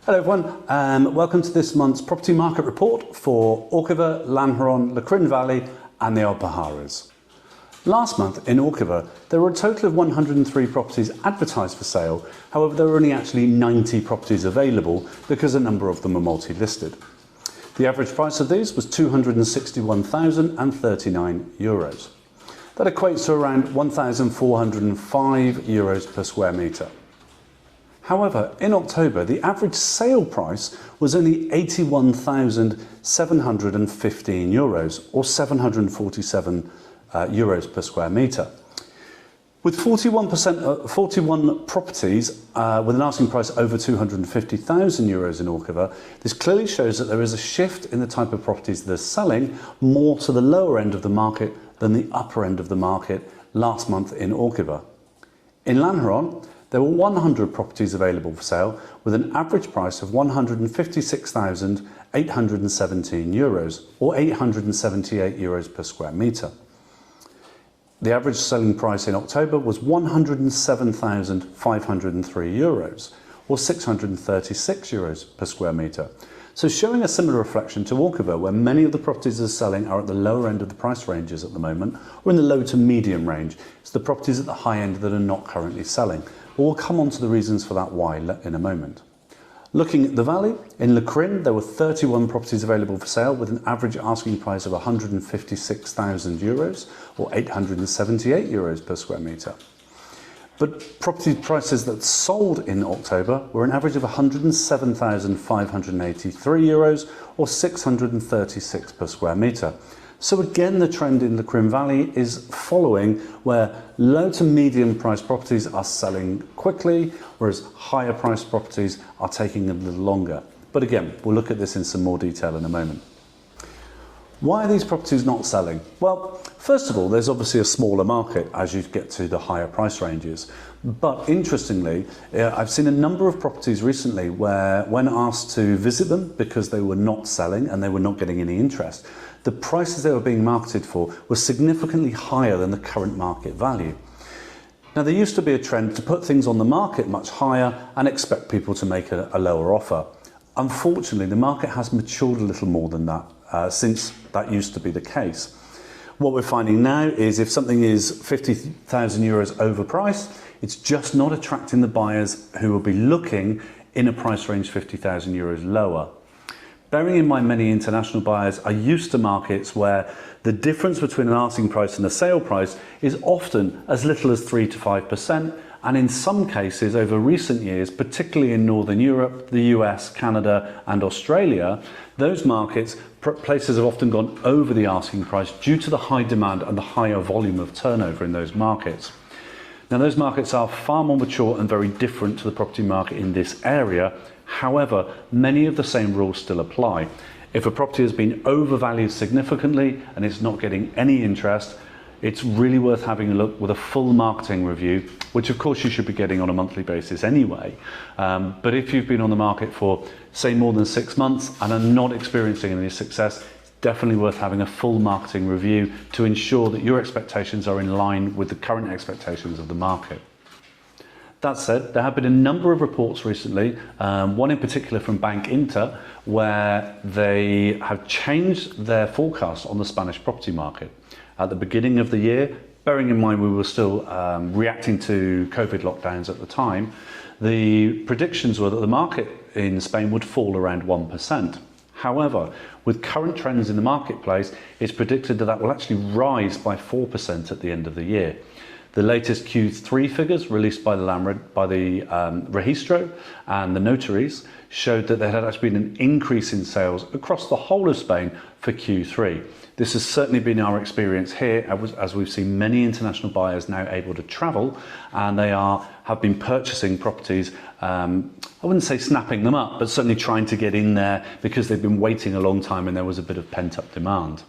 Hello everyone, welcome to this month's property market report for Orgiva, Lanjaron, Lecrin Valley and the Alpujarras. Last month in Orgiva there were a total of 103 properties advertised for sale, however there were only actually 90 properties available because a number of them are multi-listed. The average price of these was €261,039. That equates to around €1,405 per square metre. However, in October, the average sale price was only €81,715 or €747 per square metre. With 41 properties with an asking price over €250,000 in Orgiva, this clearly shows that there is a shift in the type of properties that are selling more to the lower end of the market than the upper end of the market last month in Orgiva. In Lanjaron, there were 100 properties available for sale with an average price of €156,817 or €878 per square metre. The average selling price in October was €107,503 or €636 per square metre. So showing a similar reflection to Orgiva, where many of the properties that are selling are at the lower end of the price ranges at the moment, or in the low to medium range. It's the properties at the high end that are not currently selling. We'll come on to the reasons for that why in a moment. Looking at the valley, in Lecrin there were 31 properties available for sale with an average asking price of €156,000 or €878 per square metre. But property prices that sold in October were an average of €107,583 or €636 per square metre. So again, the trend in the Lecrin Valley is following, where low to medium price properties are selling quickly, whereas higher price properties are taking a little longer. But again, we'll look at this in some more detail in a moment. Why are these properties not selling? Well, first of all, there's obviously a smaller market as you get to the higher price ranges. But interestingly, I've seen a number of properties recently where when asked to visit them because they were not selling and they were not getting any interest, the prices they were being marketed for were significantly higher than the current market value. Now, there used to be a trend to put things on the market much higher and expect people to make a lower offer. Unfortunately, the market has matured a little more than that since that used to be the case. What we're finding now is if something is €50,000 overpriced, it's just not attracting the buyers who will be looking in a price range €50,000 lower. Bearing in mind many international buyers are used to markets where the difference between an asking price and a sale price is often as little as 3 to 5%, and in some cases over recent years, particularly in Northern Europe, the US, Canada and Australia, those markets, places have often gone over the asking price due to the high demand and the higher volume of turnover in those markets. Now, those markets are far more mature and very different to the property market in this area. However, many of the same rules still apply. If a property has been overvalued significantly and it's not getting any interest, it's really worth having a look with a full marketing review, which of course you should be getting on a monthly basis anyway. But if you've been on the market for, say, more than 6 months and are not experiencing any success, it's definitely worth having a full marketing review to ensure that your expectations are in line with the current expectations of the market. That said, there have been a number of reports recently, one in particular from Bank Inter, where they have changed their forecast on the Spanish property market. At the beginning of the year, bearing in mind we were still reacting to COVID lockdowns at the time, the predictions were that the market in Spain would fall around 1%. However, with current trends in the marketplace, it's predicted that that will actually rise by 4% at the end of the year. The latest Q3 figures released by the Registro and the notaries showed that there had actually been an increase in sales across the whole of Spain for Q3. This has certainly been our experience here, as we've seen many international buyers now able to travel, and they have been purchasing properties, I wouldn't say snapping them up, but certainly trying to get in there because they've been waiting a long time and there was a bit of pent-up demand.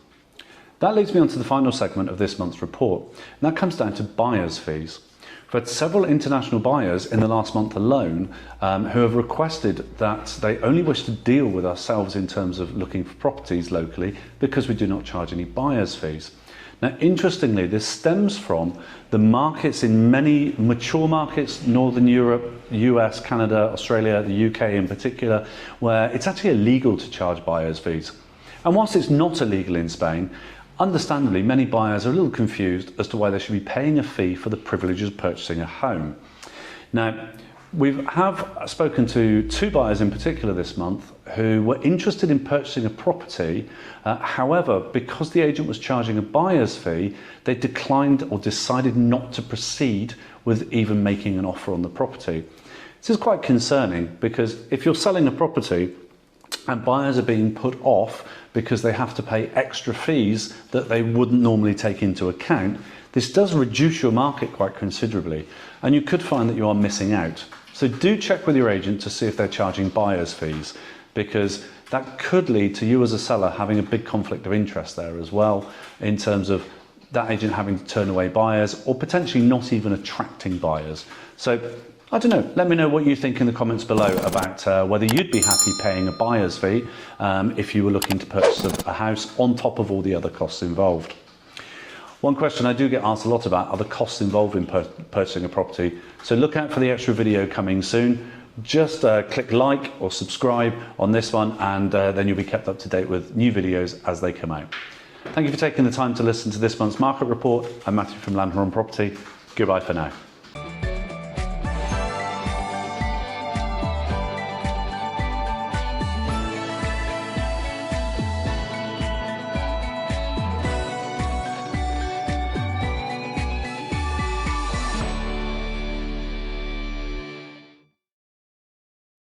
That leads me on to the final segment of this month's report, and that comes down to buyers' fees. We've had several international buyers in the last month alone who have requested that they only wish to deal with ourselves in terms of looking for properties locally because we do not charge any buyers' fees. Now, interestingly, this stems from the markets in many mature markets, Northern Europe, US, Canada, Australia, the UK in particular, where it's actually illegal to charge buyer's fees. And whilst it's not illegal in Spain, understandably, many buyers are a little confused as to why they should be paying a fee for the privilege of purchasing a home. Now, we have spoken to 2 buyers in particular this month who were interested in purchasing a property. However, because the agent was charging a buyer's fee, they declined or decided not to proceed with even making an offer on the property. This is quite concerning because if you're selling a property and buyers are being put off because they have to pay extra fees that they wouldn't normally take into account, this does reduce your market quite considerably, and you could find that you are missing out. So do check with your agent to see if they're charging buyer's fees, because that could lead to you as a seller having a big conflict of interest there as well, in terms of that agent having to turn away buyers or potentially not even attracting buyers. So I don't know, let me know what you think in the comments below about whether you'd be happy paying a buyer's fee if you were looking to purchase a house on top of all the other costs involved. One question I do get asked a lot about are the costs involved in purchasing a property. So look out for the extra video coming soon. Just click like or subscribe on this one, and then you'll be kept up to date with new videos as they come out. Thank you for taking the time to listen to this month's market report. I'm Matthew from Lanjaron Property. Goodbye for now.